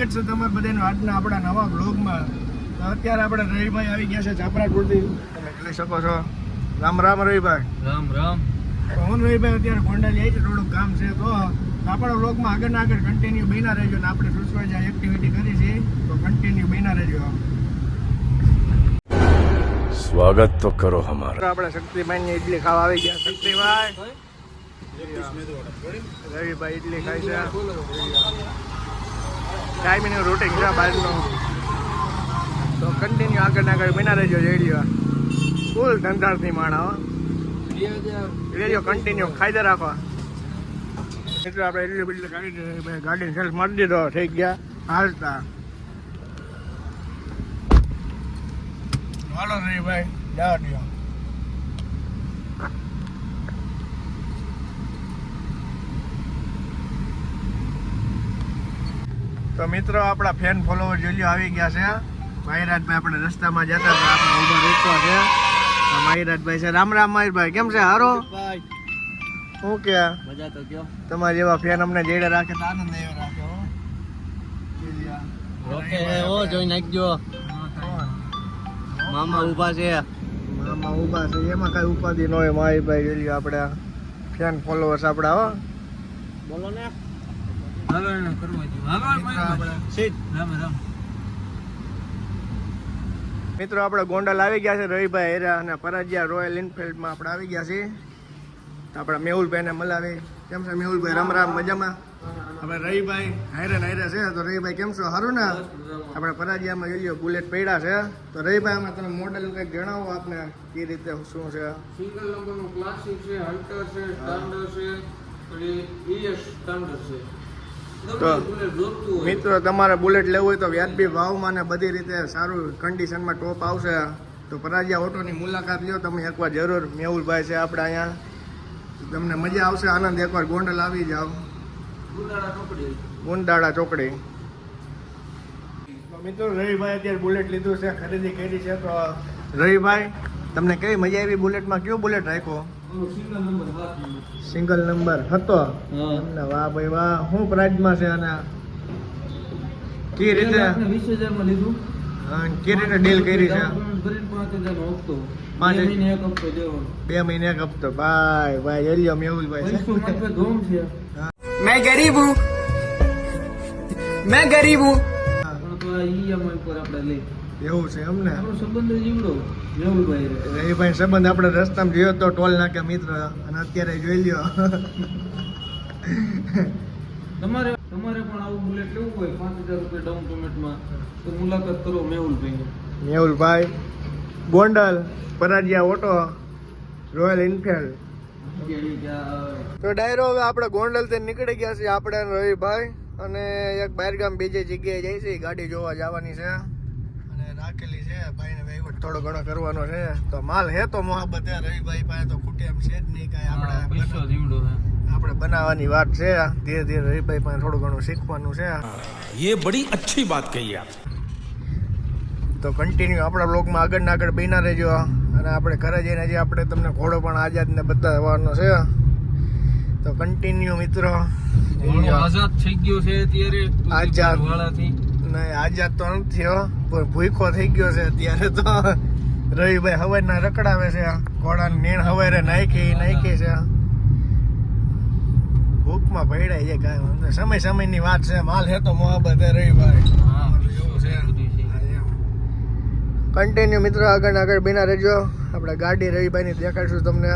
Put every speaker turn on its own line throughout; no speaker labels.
સ્વાગત છે તમારા બધાનું આજના આપણા નવા બ્લોગમાં. તો અત્યારે આપણે રવિભાઈ આવી ગયા છે ચાપરાપુરથી, તમે જોઈ શકો છો. રામ રામ રવિભાઈ.
રામ રામ.
હું રવિભાઈ અત્યારે ગોંડાલી આવી છે, થોડુંક કામ છે. તો આપણા બ્લોગમાં આગળ કન્ટિન્યુ બન્યા રહેજો ને આપણે સુસવા જ્યાં એક્ટિવિટી કરી છે તો કન્ટિન્યુ બન્યા રહેજો.
સ્વાગત તો કરો હમારા.
આપણે શક્તિભાઈ ની ઇડલી ખાવા આવી ગયા. શક્તિભાઈ રવિભાઈ ઇડલી ખાય છે. ટાઈમનું રૂટિંગ છે બહારનું, તો કન્ટિન્યુ આગળ બના રહેજો. રેડિયો ફૂલ ધંધારથી માણા રેડિયો કન્ટિન્યુ ખાઈ રાખો. એટલે આપણે એટલી બધી ગાડી ગાડીને સેલ્ફ મારી દીધો, થઈ ગયા હાલતા. હાલો રવિભાઈ જવા દો. તો મિત્રો આપણા ફેન ફોલોવર જોઈ આવી ગયા છે. માહિરાજભાઈ આપણે રસ્તામાં જતા હતા, આપણે ઉભા રોકવા છે. માહિરાજભાઈ છે. રામ રામ માહિરભાઈ, કેમ છે? હારો શું કે
મજા તો કયો?
તમારા જેવા ફેન અમને જેડે રાખે તો આનંદ એવો રાખે.
ઓકે ઓ જોઈ નાખજો. મામા ઊભા છે.
મામા ઊભા છે, એમાં કઈ ઉપાધિ ન હોય. માહિરભાઈ જોઈ આપણે ફેન ફોલોવર્સ આપણા. હો
બોલો ને. હવે કરવા દો.
મિત્રો આપણે ગોંડલ આવી ગયા છે. રવિભાઈ હેરા અને પરાજિયા રોયલ એનફિલ્ડમાં આપણે આવી ગયા છીએ. તો આપણે મેહુલભાઈને મલાવી. કેમ છે મેહુલભાઈ? રામ રામ, મજામાં? આપણે રવિભાઈ હારે છે. તો રવિભાઈ કેમ છો? સારું ને? આપણે પરાજિયામાં જોઈએ બુલેટ પડ્યા છે. તો રવિભાઈ આમાં તમે મોડેલ કંઈક જણાવો આપને, કઈ રીતે શું છે?
સિંગલ નંબરનું ક્લાસિક છે, હન્ટર છે, સ્ટાન્ડર્ડ છે, પછી ઈએસ સ્ટાન્ડર્ડ છે.
તો મિત્રો તમારે બુલેટ લેવું હોય તો વ્યાજબી ભાવમાં ને બધી રીતે સારું કન્ડિશનમાં ટોપ આવશે. તો પરાજિયા ઓટોની મુલાકાત લ્યો તમે એકવાર જરૂર. મેહુલભાઈ છે આપણે અહીંયા, તમને મજા આવશે, આનંદ. એકવાર ગોંડલ આવી જાઓ, ગુંદાળા ચોકડી. મિત્રો રવિભાઈ અત્યારે બુલેટ લીધું છે, ખરીદી કરી છે. તો રવિભાઈ તમને કેવી મજા આવી બુલેટમાં? કયો બુલેટ રાખ્યો? સિંગલ નંબર હતો. વાહ ભાઈ વાહ. શું પ્રાઇઝમાં છે અને કઈ રીતે
20,000 માં લીધું?
કઈ રીતે ડીલ કરી છે? 2 મહિને એક હપ્તો. ભાઈ ભાઈ એલિયો મેહુલભાઈ છે.
मैं गरीब हूँ, मैं गरीब हूँ.
એવું છે એમને?
સંબંધ જીવડો મેહુલભાઈ.
રવિભાઈ સંબંધ આપણે રસ્તામાં જોયો તો ટોલ નાકે મિત્ર, અને અત્યારે જોઈ લ્યો.
તમારે પણ આવું બુલેટ લેવું હોય 5,000 રૂપિયા ડાઉન પેમેન્ટમાં તો મુલાકાત કરો મેહુલભાઈ.
મેહુલભાઈ ગોંડલ પરાજિયા ઓટો રોયલ એનફિલ્ડ. તો ડાયરો હવે આપણે ગોંડલ થી નીકળી ગયા છીએ આપણે રવિભાઈ, અને એક બહારગામ બીજી જગ્યાએ જાય છે. ગાડી જોવા જવાની છે અને રાખેલી છે. ભાઈને વહીવટ થોડો ઘણો કરવાનો છે. તો માલ હે તો મોહબ્બત હે રવિભાઈ પાસે, તો ખૂટે એમ છે જ નહીં કાંઈ. આપણે બનાવવાની વાત છે. ધીરે ધીરે રવિભાઈ પાસે થોડું ઘણું શીખવાનું છે.
ये बड़ी अच्छी बात कही आप.
તો કન્ટિન્યુ આપણા બ્લોગમાં આગળ બન્યા રહેજો. અને આપણે ઘરે જઈને હજી આપણે તમને ઘોડો પણ આઝાદને બતાવવાનો છે. તો કન્ટિન્યુ મિત્રો.
આઝાદ થઈ ગયો છે અત્યારે.
આઝાદ
વાળાથી
નહીં, આઝાદ તો નથી થયો, પણ ભૂખો થઈ ગયો છે અત્યારે. તો રવિભાઈ હવારના રખડાવે છે, ઘોડાને નીણ હવારે નાખી છે. ભૂખમાં ભેડાય છે, કાંઈ વાંધો. સમયની વાત છે. માલ હે તો મોહબ્બત હે રવિભાઈ. કન્ટિન્યુ મિત્રો આગળ બના રહેજો. આપણે ગાડી રવિભાઈની દેખાડશું તમને.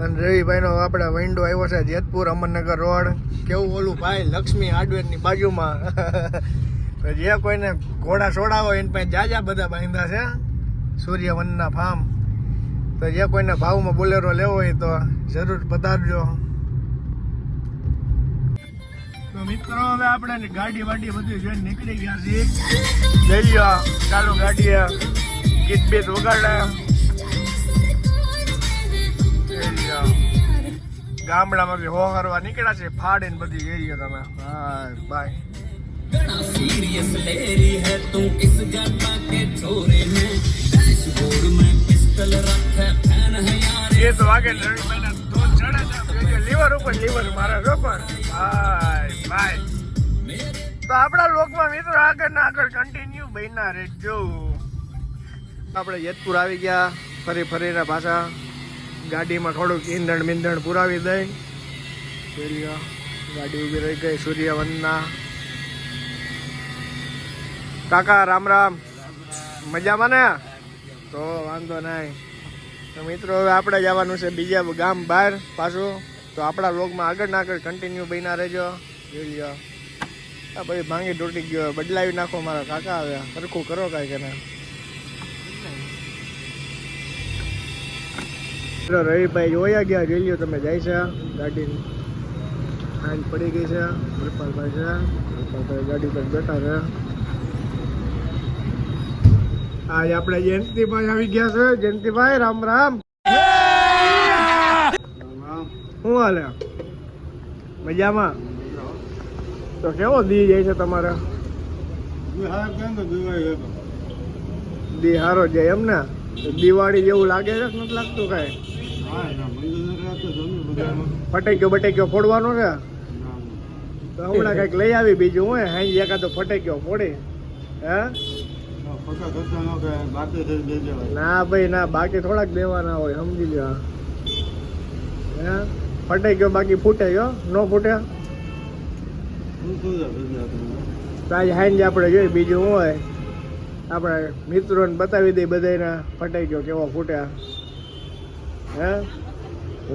અને રવિભાઈનો આપણે વિન્ડો આવ્યો છે જેતપુર અમરનગર રોડ. કેવું ઓલું ભાઈ લક્ષ્મી હાર્ડવેરની બાજુમાં. જે કોઈને ઘોડા છોડાવો એની પાસે જાજા બધા બાંધા છે, સૂર્યવનના ફાર્મ. તો જે કોઈને ભાવમાં બોલેરો લેવો હોય તો જરૂર પધારજો. તો મિત્રો હવે આપણે ગાડી વાડી બધું જોઈને નીકળી ગયા છીએ. જઈ લો ચાલુ ગાડીએ ગીત બીત વગાડે. ગામડામાંથી હો કરવા નીકળ્યા છે, ફાડીને બધી એરિયો તમે. હા બાય. सीरियस ले रही है तू इस गड्ढा के छोरे में डैशबोर्ड में पिस्टल रखा फैन है यार ये तो आगे लड़ी मैंने दो चढ़ा था लीवर ऊपर लीवर मारा ऊपर बाय बाय તો આપણા લોકમાં મિત્રો આગળ ના આગળ કન્ટિન્યુ બન્યા રહેજો. આપણે જેતપુર આવી ગયા, ફરીને પાછા ગાડીમાં થોડુંક ઈંધણ પુરાવી દઈ. ગાડી ઊભી રહી ગઈ. સૂર્યવંદના કાકા રામ રામ. મજામાં ને? તો વાંધો નહીં. તો મિત્રો હવે આપણે જવાનું છે બીજા ગામ બહાર પાછું. તો આપણા વ્લોગમાં આગળ ના આગળ કન્ટિન્યુ બન્યા રહેજો. જોઈ લો આ ભાઈ ભાંગી તૂટી ગયો, બદલાવી નાખો મારા કાકા. આવ્યા સરખું કરો કાંઈ કે ના. રવિભાઈ જોયા ગયા, જોઈ લ્યો તમે. જાય છે ગાડી સાંજ પડી ગઈ છે. રૂપાલભાઈ છે, રૂપાલભાઈ ગાડી પર બેઠા છે. આજ આપણે જયંતિભાઈ આવી ગયા છે. જયંતિભાઈ રામ રામ. શું હાલે? મજામાં? તો કેવો દી જાય છે તમારે? દી હારો જાય એમ ને? દિવાળી જેવું લાગે છે? નથી લાગતું કઈ? ફટાક્યો ફોડવાનો છે? તો હમણાં કઈક લઈ આવી બીજું હું હાઈ એકાદો ફટાક્યો ફોડી. હે ના ભાઈ ના, બાકી થોડાક દેવાના હોય, સમજી લો. હે ફટાક્યો બાકી ફૂટે ગયો? નો ફૂટે તો આજે હાઈ આપણે જોઈ. બીજું શું હોય, આપણે મિત્રોને બતાવી દઈએ બધાને ફટાક્યો કેવો ફૂટ્યા. હે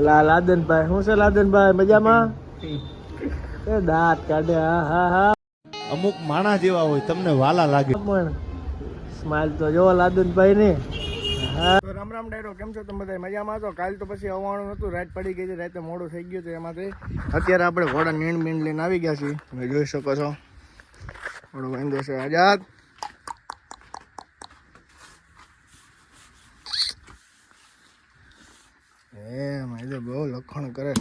લાદનભાઈ શું છે? લાદનભાઈ મજામાં? એ દાંત કાઢે. હા
અમુક માણસ જેવા હોય તમને વાલા લાગે.
પણ સ્માઈલ તો જો લાદનભાઈ ની. હા રામ રામ ડાયરો, કેમ છો તમે બધા? મજામાં? તો કાલ તો પછી આવવાનું હતું, રાત પડી ગઈ છે, રાતે મોડું થઈ ગયું હતું. એમાંથી અત્યારે આપણે ઘોડા નીણ લઈને આવી ગયા છીએ. તમે જોઈ શકો છો ઘોડો બાંધ્યો છે આઝાદ. એ તો બહુ લખણ કરે.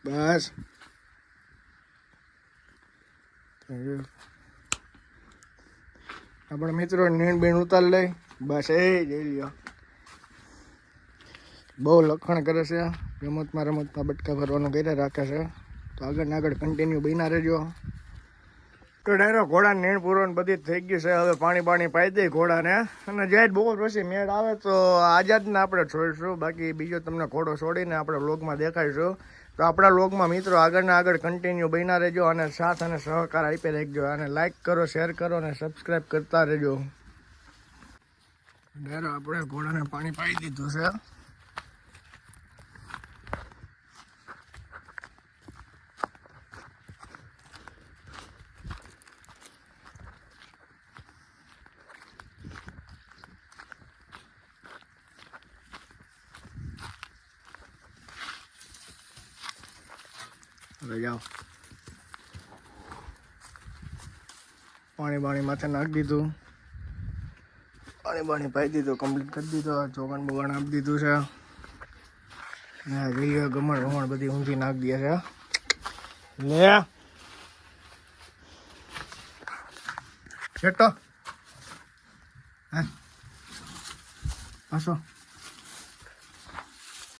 બસ આપણા મિત્રો નીણ બીણ ઉતાર લઈ. બસ એ જઈ લ્યો. બહુ લખણ કરે છે. રમતમાં બટકા ભરવાનું કર્યા રાખે છે. તો આગળ કન્ટિન્યુ બન્યા રહેજો. તો ડાયરો ઘોડા નીણ પૂરો બધી જ થઈ ગયું છે. હવે પાણી પાઈ દઈ ઘોડાને. અને જાય બહુ પછી મેળ આવે તો આઝાદને આપણે છોડીશું. બાકી બીજો તમને ઘોડો છોડીને આપણે વ્લોગમાં દેખાડીશું. તો આપણા વ્લોગમાં મિત્રો આગળના આગળ કન્ટિન્યુ બન્યા રહેજો. અને સાથ અને સહકાર આપી રાખજો. અને લાઈક કરો, શેર કરો અને સબસ્ક્રાઈબ કરતા રહેજો. ડાયરો આપણે ઘોડાને પાણી પાઈ દીધું છે. હવે જાઓ. પાણી માથે નાખી દીધું. પાણી પાઈ દીધું. કમ્પ્લીટ કરી દીધો. ચોગણ બોગણ આપી દીધું છે. હા જોઈએ ગમણ બધી ઊંધી નાખી દે છે. લે છેટો હા પાછો